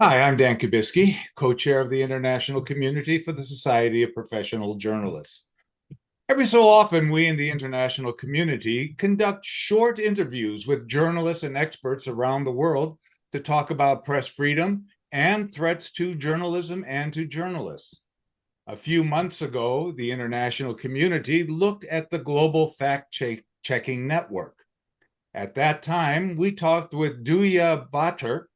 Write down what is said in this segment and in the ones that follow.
Hi, I'm Dan Kubisky, co-chair of the International Community for the Society of Professional Journalists. Every so often, we in the international community conduct short interviews with journalists and experts around the world to talk about press freedom and threats to journalism and to journalists. A few months ago, the international community looked at the global fact-checking network. At that time, we talked with Duuya Baatar,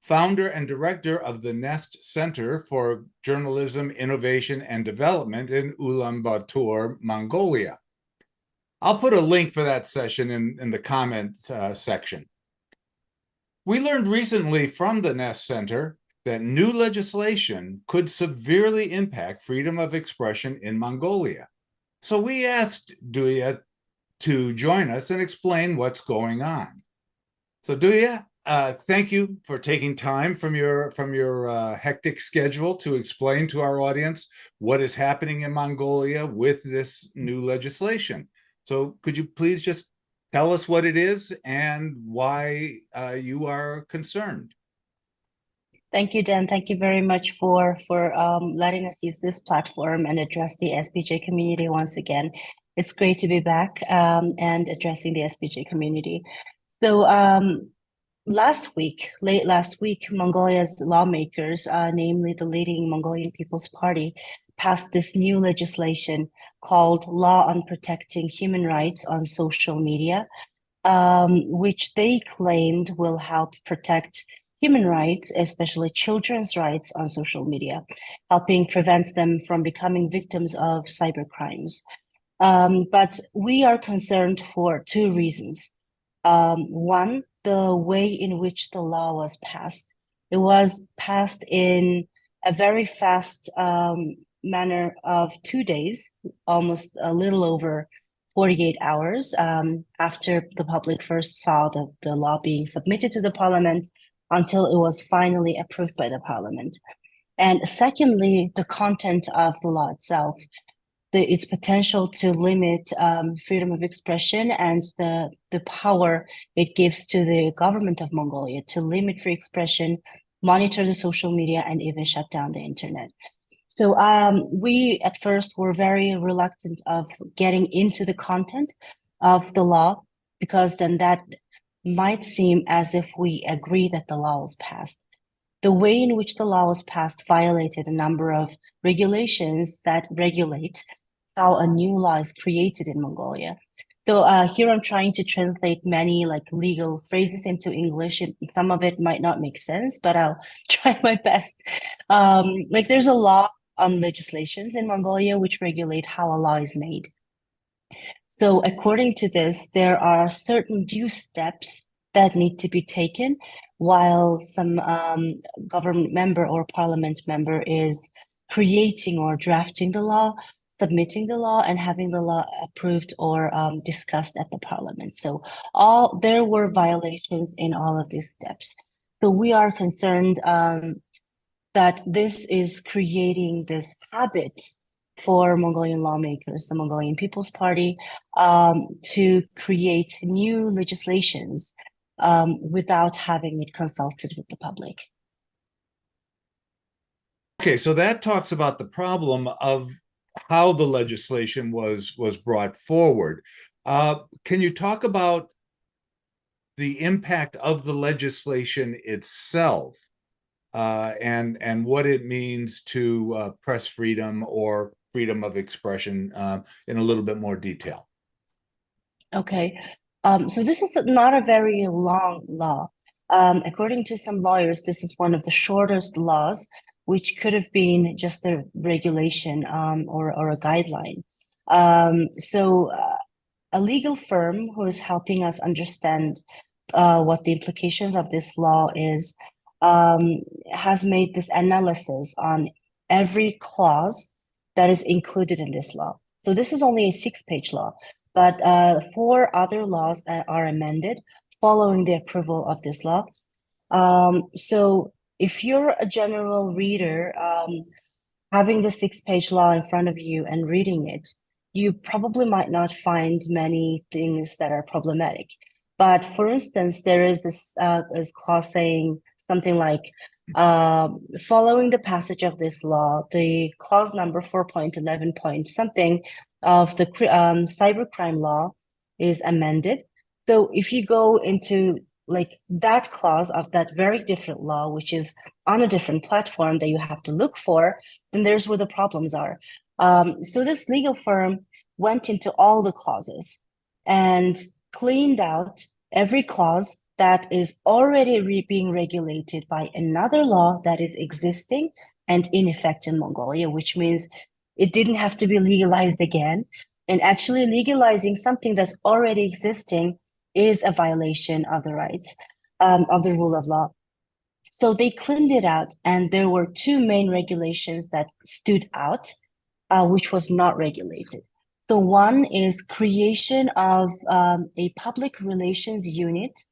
founder and director of the Nest Center for Journalism, Innovation, and Development in Ulaan Battar, Mongolia. I'll put a link for that session in the comment section. We learned recently from the Nest Center that new legislation could severely impact freedom of expression in Mongolia. So we asked Duuya to join us and explain what's going on. So Duuya, thank you for taking time from your hectic schedule to explain to our audience what is happening in Mongolia with this new legislation. So could you please just tell us what it is and why you are concerned? Thank you, Dan. Thank you very much for letting us use this platform and address the SPJ community once again. It's great to be back and addressing the SPJ community. So late last week, Mongolia's lawmakers, namely the leading Mongolian People's Party, passed this new legislation called Law on Protecting Human Rights on Social Media, which they claimed will help protect human rights, especially children's rights on social media, helping prevent them from becoming victims of cybercrimes. But we are concerned for two reasons. One, the way in which the law was passed. It was passed in a very fast manner of 2 days, almost a little over 48 hours after the public first saw the law being submitted to the parliament until it was finally approved by the parliament. And secondly, the content of the law itself, its potential to limit freedom of expression and the power it gives to the government of Mongolia to limit free expression, monitor the social media, and even shut down the internet. So we at first were very reluctant of getting into the content of the law, because then that might seem as if we agree that the law was passed. The way in which the law was passed violated a number of regulations that regulate how a new law is created in Mongolia. So here I'm trying to translate many legal phrases into English. Some of it might not make sense, but I'll try my best. There's a law on legislations in Mongolia which regulate how a law is made. So according to this, there are certain due steps that need to be taken while some government member or parliament member is creating or drafting the law, submitting the law, and having the law approved or discussed at the parliament. So there were violations in all of these steps. So we are concerned that this is creating this habit for Mongolian lawmakers, the Mongolian People's Party, to create new legislations without having it consulted with the public. Okay, so that talks about the problem of how the legislation was brought forward. Can you talk about the impact of the legislation itself and what it means to press freedom or freedom of expression in a little bit more detail? Okay, so this is not a very long law. According to some lawyers, this is one of the shortest laws, which could have been just a regulation or a guideline. So a legal firm who is helping us understand what the implications of this law is has made this analysis on every clause that is included in this law. So this is only a 6-page law, but 4 other laws are amended following the approval of this law. So if you're a general reader, having the 6-page law in front of you and reading it, you probably might not find many things that are problematic. But for instance, there is this clause saying something like Following the passage of this law, the clause number 4.11 point something of the cybercrime law is amended. So if you go into like that clause of that very different law, which is on a different platform that you have to look for, then there's where the problems are. So this legal firm went into all the clauses and cleaned out every clause that is already being regulated by another law that is existing and in effect in Mongolia, which means it didn't have to be legalized again. And actually legalizing something that's already existing is a violation of the rights of the rule of law. So they cleaned it out, and there were two main regulations that stood out, which was not regulated. So one is creation of a public relations unit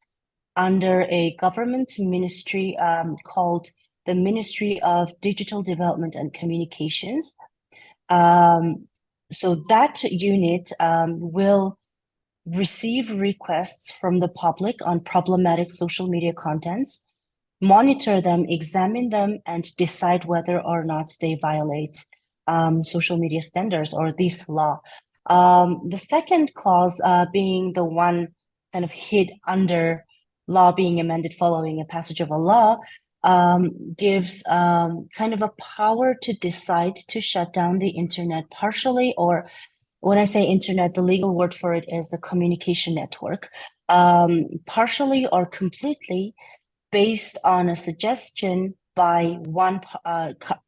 under a government ministry called the Ministry of Digital Development and Communications. So that unit will receive requests from the public on problematic social media contents, monitor them, examine them, and decide whether or not they violate social media standards or this law. The second clause being the one kind of hid under law being amended following a passage of a law, gives kind of a power to decide to shut down the internet partially, or when I say internet, the legal word for it is the communication network, partially or completely based on a suggestion by one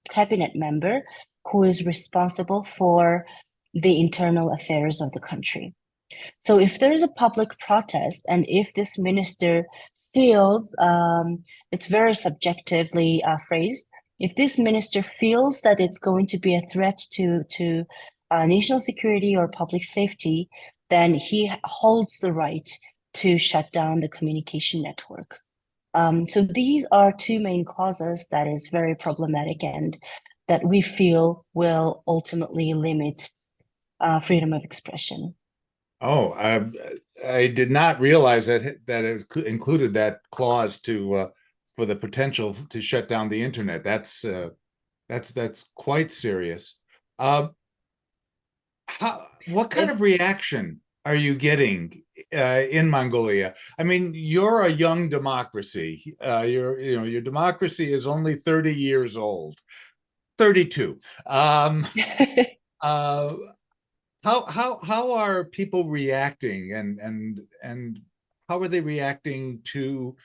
cabinet member who is responsible for the internal affairs of the country. So if there is a public protest, and if this minister feels, it's very subjectively phrased, if this minister feels that it's going to be a threat to national security or public safety, then he holds the right to shut down the communication network. So these are two main clauses that is very problematic and that we feel will ultimately limit freedom of expression. Oh, I did not realize that it included that clause to for the potential to shut down the internet. That's quite serious. What kind of reaction are you getting in Mongolia? I mean, you're a young democracy. Your democracy is only 30 years old, 32. Uh, how are people reacting, and how are they reacting to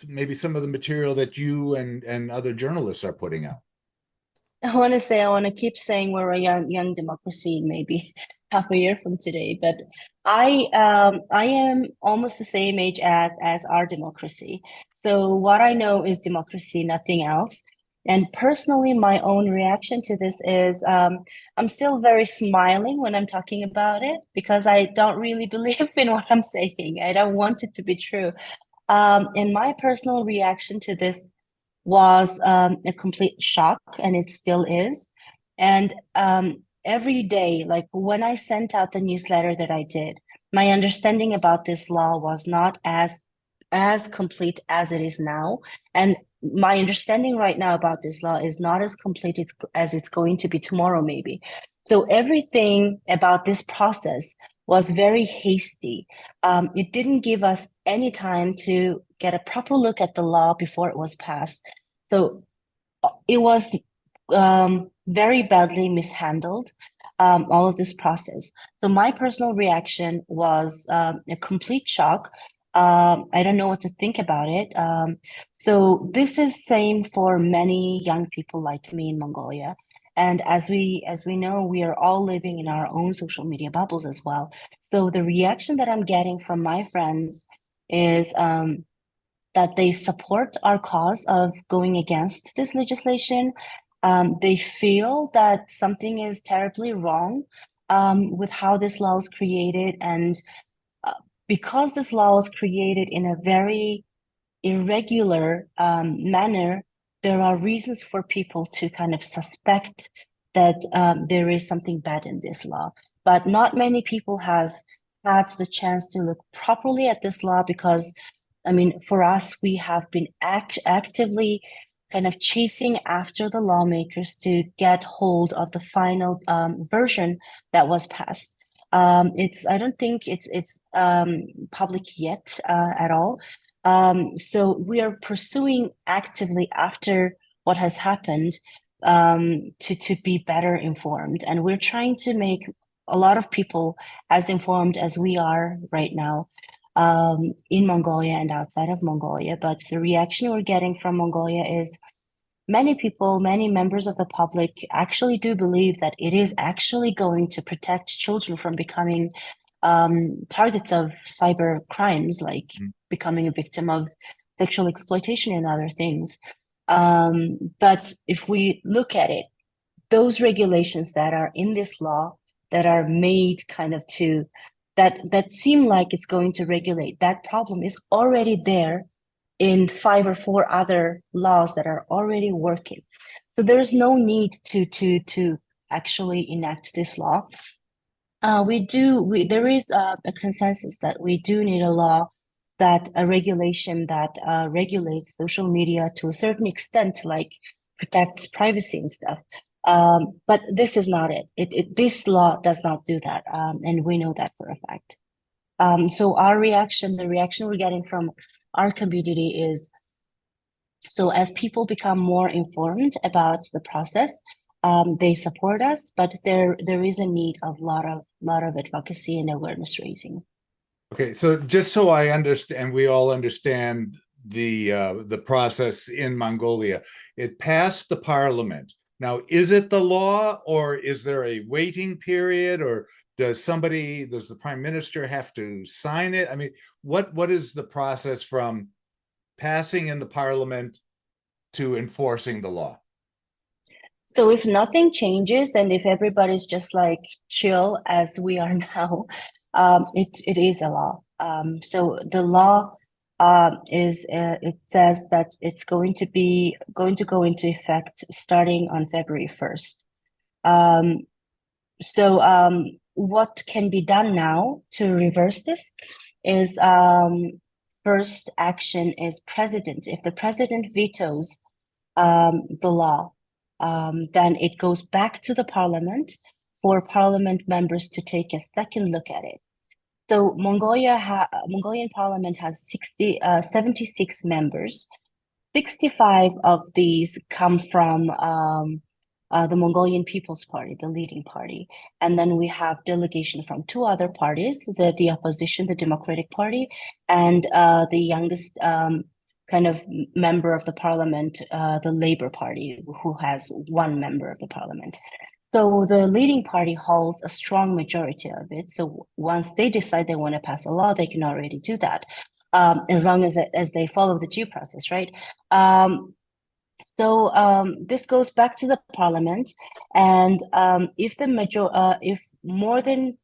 maybe some of the material that you and other journalists are putting out? I want to keep saying we're a young democracy, maybe half a year from today, but I am almost the same age as our democracy. So what I know is democracy, nothing else. And personally, my own reaction to this is I'm still very smiling when I'm talking about it because I don't really believe in what I'm saying. I don't want it to be true. And my personal reaction to this was a complete shock, and it still is. And every day, like when I sent out the newsletter that I did, my understanding about this law was not as complete as it is now. And my understanding right now about this law is not as complete as it's going to be tomorrow, maybe. So everything about this process was very hasty. It didn't give us any time to get a proper look at the law before it was passed. So it was very badly mishandled, all of this process. So my personal reaction was a complete shock. I don't know what to think about it. So this is same for many young people like me in Mongolia. And as we know, we are all living in our own social media bubbles as well. So the reaction that I'm getting from my friends is that they support our cause of going against this legislation. They feel that something is terribly wrong with how this law is created. And because this law was created in a very irregular manner, there are reasons for people to kind of suspect that there is something bad in this law. But not many people has had the chance to look properly at this law because, I mean, for us, we have been actively kind of chasing after the lawmakers to get hold of the final version that was passed. I don't think it's public yet at all. So we are pursuing actively after what has happened to be better informed, and we're trying to make a lot of people as informed as we are right now in Mongolia and outside of Mongolia. But the reaction we're getting from Mongolia is many people, many members of the public actually do believe that it is actually going to protect children from becoming targets of cyber crimes, like becoming a victim of sexual exploitation and other things. But if we look at it, those regulations that are in this law that are made kind of to that seem like it's going to regulate that problem is already there in 5 or 4 other laws that are already working. So there's no need to actually enact this law. There is a consensus that we do need a law, that a regulation that regulates social media to a certain extent, like protects privacy and stuff. But this is not it. This law does not do that, and we know that for a fact. So the reaction we're getting from our community is, so as people become more informed about the process, they support us, but there is a need of lot of advocacy and awareness raising. Okay, so just so I understand, we all understand the process in Mongolia. It passed the parliament. Now, is it the law, or is there a waiting period, or does the prime minister have to sign it? I mean, what is the process from passing in the parliament to enforcing the law? So if nothing changes and if everybody's just like chill as we are now, it is a law. So the law it says that it's going to go into effect starting on February 1st. So what can be done now to reverse this is first action is president. If the president vetoes the law, then it goes back to the parliament for parliament members to take a second look at it. So Mongolian parliament has 76 members. 65 of these come from the Mongolian People's Party, the leading party. And then we have delegation from 2 other parties, the opposition, the Democratic Party, and the youngest kind of member of the parliament, the Labour Party, who has 1 member of the parliament. So the leading party holds a strong majority of it. So once they decide they want to pass a law, they can already do that, as long as they follow the due process, right? So this goes back to the parliament, and if more than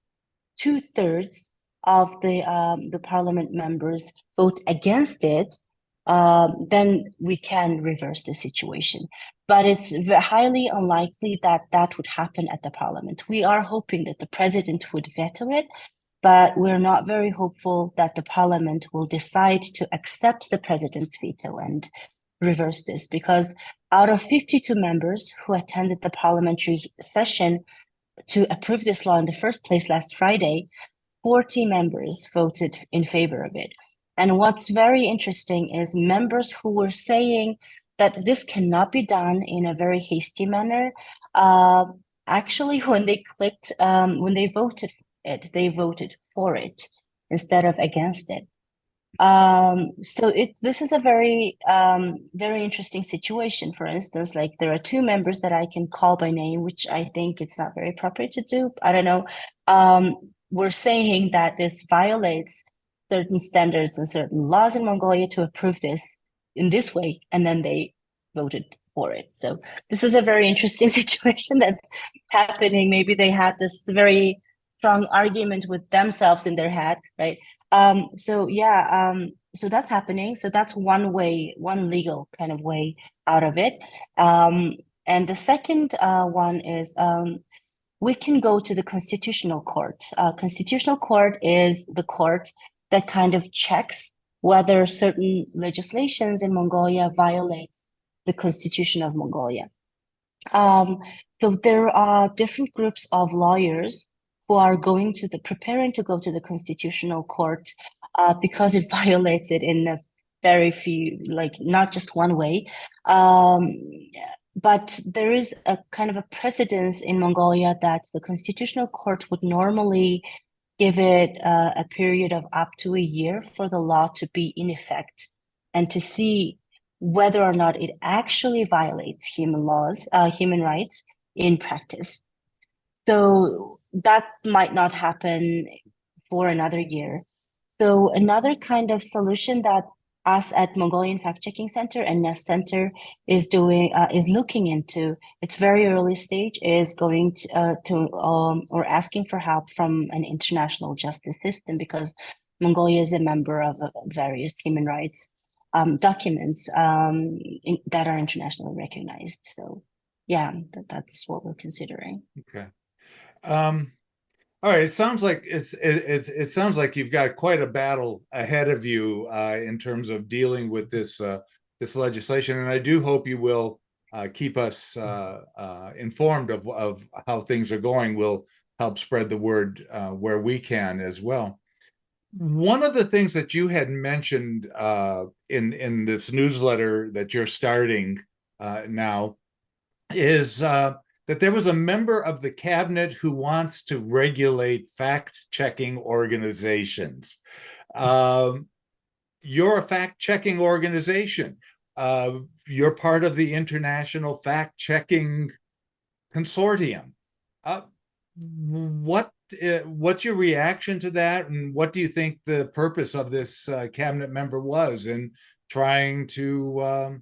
2/3 of the parliament members vote against it, then we can reverse the situation. But it's highly unlikely that that would happen at the parliament. We are hoping that the president would veto it, but we're not very hopeful that the parliament will decide to accept the president's veto and reverse this, because out of 52 members who attended the parliamentary session to approve this law in the first place last Friday, 40 members voted in favor of it. And what's very interesting is members who were saying that this cannot be done in a very hasty manner, actually, when they voted it, they voted for it instead of against it. So this is a very interesting situation. For instance, like there are 2 members that I can call by name, which I think it's not very appropriate to do. I don't know. We're saying that this violates certain standards and certain laws in Mongolia to approve this in this way, and then they voted for it. So this is a very interesting situation that's happening. Maybe they had this very strong argument with themselves in their head, right? So that's happening. So that's one way, one legal kind of way out of it. And the second one is we can go to the Constitutional Court. Constitutional Court is the court that kind of checks whether certain legislations in Mongolia violate the Constitution of Mongolia. So there are different groups of lawyers who are preparing to go to the Constitutional Court because it violates it in a very few, like not just one way. But there is a kind of a precedence in Mongolia that the Constitutional Court would normally give it a period of up to a year for the law to be in effect and to see whether or not it actually violates human rights in practice. So that might not happen for another year. So another kind of solution that us at Mongolian Fact Checking Center and Nest Center is looking into, it's very early stage, is going or asking for help from an international justice system, because Mongolia is a member of various human rights documents that are internationally recognized. So yeah, that's what we're considering. Okay. All right. It sounds like it sounds like you've got quite a battle ahead of you in terms of dealing with this legislation, and I do hope you will keep us informed of how things are going. We'll help spread the word where we can as well. One of the things that you had mentioned in this newsletter that you're starting now is that there was a member of the cabinet who wants to regulate fact-checking organizations. You're a fact-checking organization. You're part of the International Fact-Checking Consortium. What's your reaction to that, and what do you think the purpose of this cabinet member was in trying to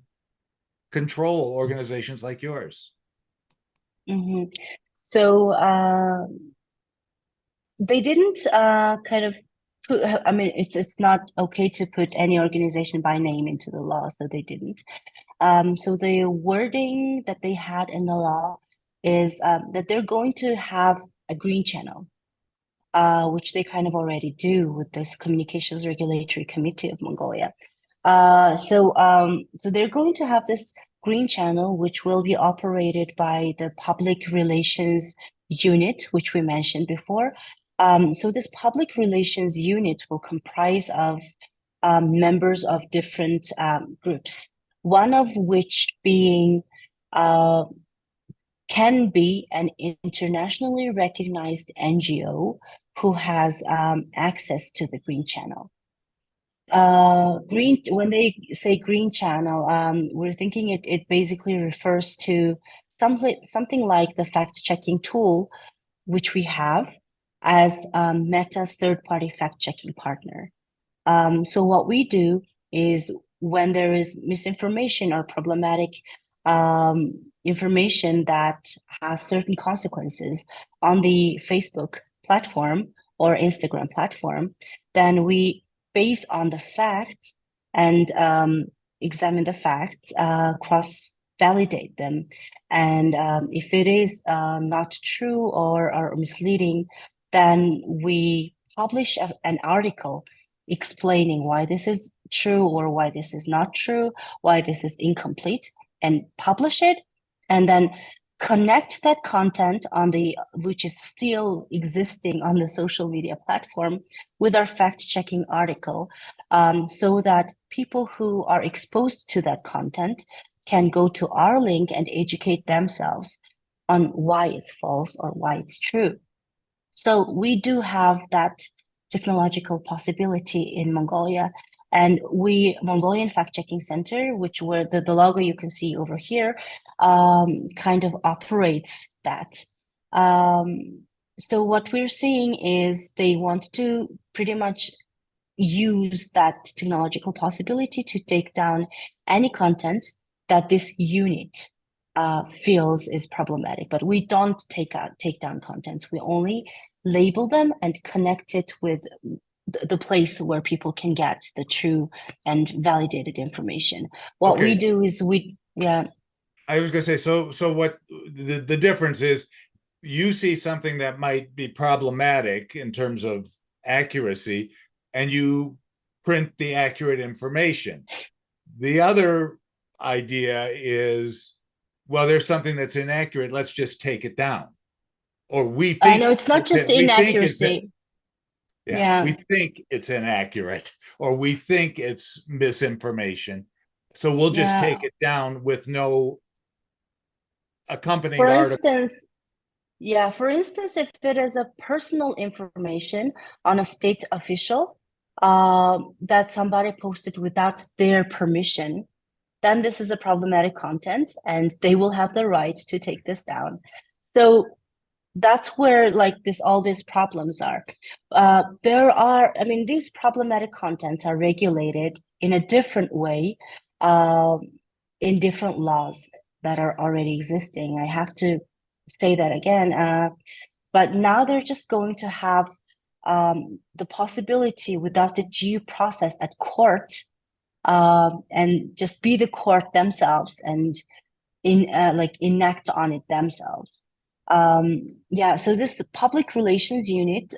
control organizations like yours? Mm-hmm. So they didn't kind of put, I mean, it's not okay to put any organization by name into the law, so they didn't. So the wording that they had in the law is that they're going to have a green channel, which they kind of already do with this Communications Regulatory Committee of Mongolia. So they're going to have this green channel, which will be operated by the Public Relations Unit, which we mentioned before. So this Public Relations Unit will comprise of members of different groups, one of which being can be an internationally recognized NGO who has access to the green channel. When they say green channel, we're thinking it basically refers to something like the fact-checking tool, which we have as Meta's third-party fact-checking partner. So what we do is when there is misinformation or problematic information that has certain consequences on the Facebook platform or Instagram platform, then we base on the facts and examine the facts, cross-validate them. And if it is not true or misleading, then we publish an article explaining why this is true or why this is not true, why this is incomplete, and publish it, and then connect that content which is still existing on the social media platform with our fact-checking article, so that people who are exposed to that content can go to our link and educate themselves on why it's false or why it's true. So we do have that technological possibility in Mongolia. And Mongolian Fact Checking Center, which were the logo you can see over here, kind of operates that. So what we're seeing is they want to pretty much use that technological possibility to take down any content that this unit feels is problematic. But we don't take down contents. We only label them and connect it with the place where people can get the true and validated information. What we do is I was going to say, so what the difference is, you see something that might be problematic in terms of accuracy, and you print the accurate information. The other idea is, well, there's something that's inaccurate, let's just take it down. Or we No, think it's not just the inaccuracy. yeah, Yeah, we think it's inaccurate, or we think it's misinformation. So we'll just yeah. take it down with no accompanying For article. instance, yeah, for instance, if it is a personal information on a state official that somebody posted without their permission, then this is a problematic content and they will have the right to take this down. So that's where like this all these problems are. I mean, these problematic contents are regulated in a different way um, in different laws that are already existing. I have to say that again. But now they're just going to have the possibility without the due process at court and just be the court themselves and like enact on it themselves. Yeah, so this public relations unit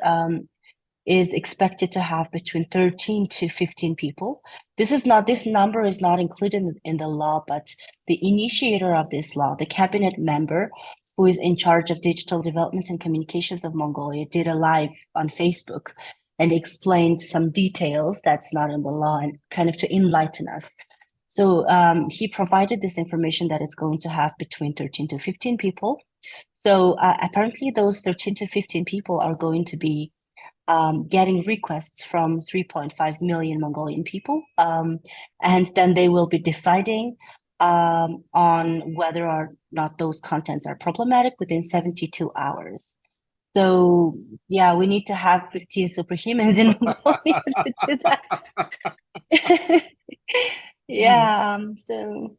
is expected to have between 13 to 15 people. This number is not included in the law, but the initiator of this law, the cabinet member who is in charge of digital development and communications of Mongolia, did a live on Facebook and explained some details that's not in the law and kind of to enlighten us. So he provided this information that it's going to have between 13 to 15 people. So apparently those 13 to 15 people are going to be getting requests from 3.5 million Mongolian people. And then they will be deciding on whether or not those contents are problematic within 72 hours. So yeah, we need to have 15 superhumans in Mongolia to do that. Yeah, so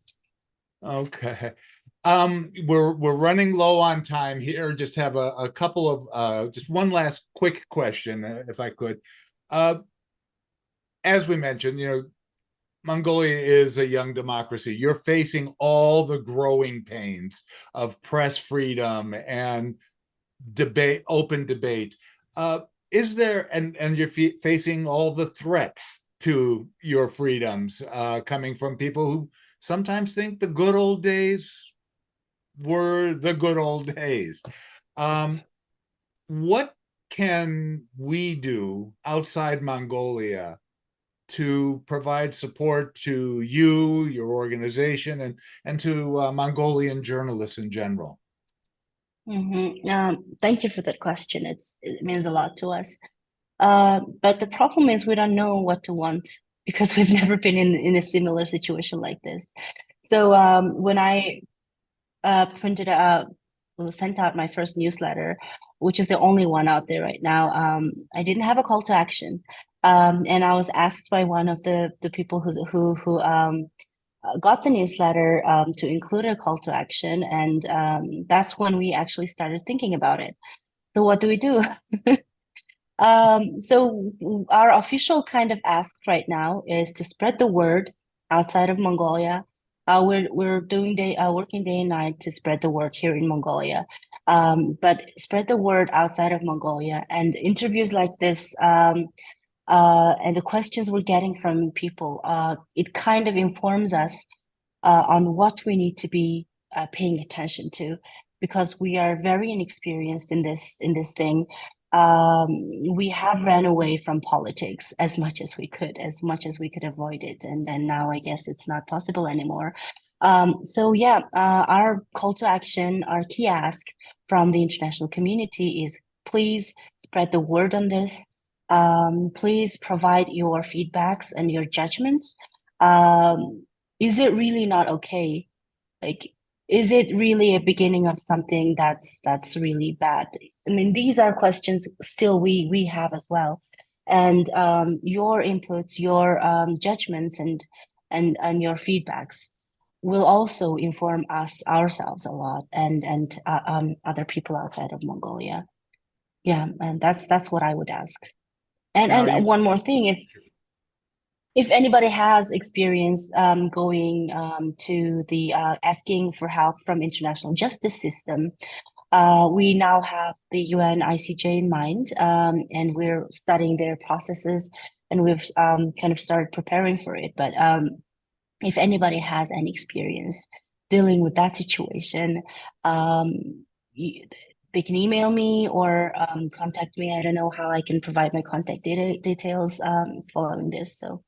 Okay. We're running low on time here. Just have a couple of just one last quick question, if I could. Uh, as we mentioned, Mongolia is a young democracy. You're facing all the growing pains of press freedom and debate, open debate. Is there, and you're facing all the threats to your freedoms coming from people who sometimes think the good old days were the good old days. Um, what can we do outside Mongolia to provide support to you, your organization, and to Mongolian journalists in general? thank you for that question. It means a lot to us. But the problem is we don't know what to want because we've never been in a similar situation like this. So when I printed out, well, sent out my first newsletter, which is the only one out there right now, I didn't have a call to action. And I was asked by one of the people who got the newsletter to include a call to action, and that's when we actually started thinking about it. So what do we do? So our official kind of ask right now is to spread the word outside of Mongolia. We're doing working day and night to spread the word here in Mongolia. But spread the word outside of Mongolia, and interviews like this and the questions we're getting from people, it kind of informs us on what we need to be paying attention to, because we are very inexperienced in this thing. We have ran away from politics as much as we could, as much as we could avoid it, and now I guess it's not possible anymore. So yeah, our call to action, our key ask from the international community is please spread the word on this. Please provide your feedbacks and your judgments. Is it really not okay? Like, is it really a beginning of something that's really bad? I mean, these are questions still we have as well. And your inputs, your judgments and your feedbacks will also inform us ourselves a lot and other people outside of Mongolia. Yeah, and that's what I would ask. Now, And one more thing, if anybody has experience going to the asking for help from international justice system, we now have the UN ICJ in mind, and we're studying their processes, and we've kind of started preparing for it. But if anybody has any experience dealing with that situation, they can email me or contact me. I don't know how I can provide my contact details following this. So,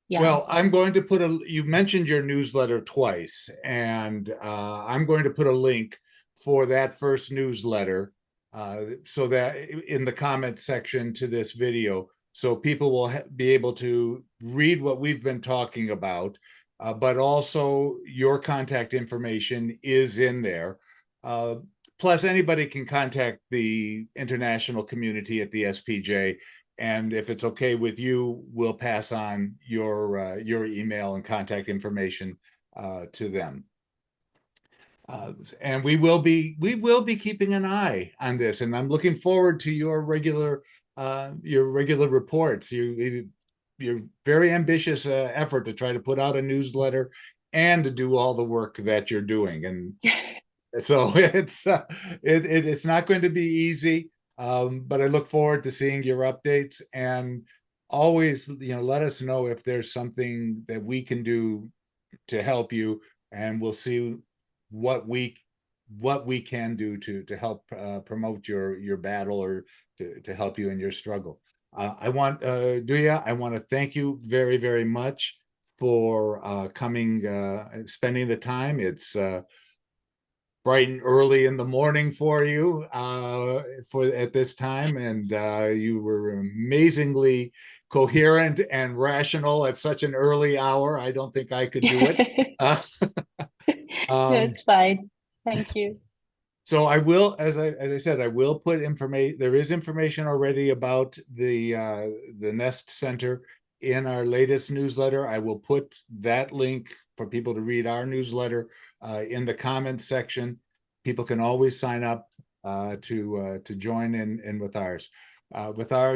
yeah. Well, I'm going to put you mentioned your newsletter twice, and I'm going to put a link for that first newsletter so that in the comment section to this video, so people will be able to read what we've been talking about, but also your contact information is in there. Plus, anybody can contact the international community at the SPJ, and if it's okay with you, we'll pass on your email and contact information to them. And we will be keeping an eye on this, and I'm looking forward to your regular reports. Your very ambitious effort to try to put out a newsletter and to do all the work that you're doing, and so it's not going to be easy. But I look forward to seeing your updates, and always, let us know if there's something that we can do to help you, and we'll see what we can do to help promote your battle, or to help you in your struggle. Duuya, I want to thank you very, very much for coming, spending the time. It's bright and early in the morning for you at this time, and you were amazingly coherent and rational at such an early hour. I don't think I could do it. It's fine. Thank you. So I will, as I said, I will put information. There is information already about the Nest Center in our latest newsletter. I will put that link for people to read our newsletter in the comment section. People can always sign up to join in with ours,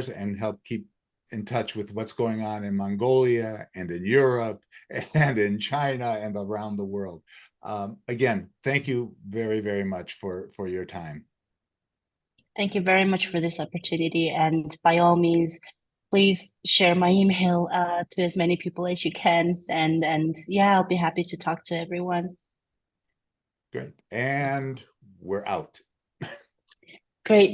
and help keep in touch with what's going on in Mongolia and in Europe and in China and around the world. Again, thank you very, very much for your time. Thank you very much for this opportunity. And by all means, please share my email to as many people as you can. And yeah, I'll be happy to talk to everyone. Great. And we're out. Great.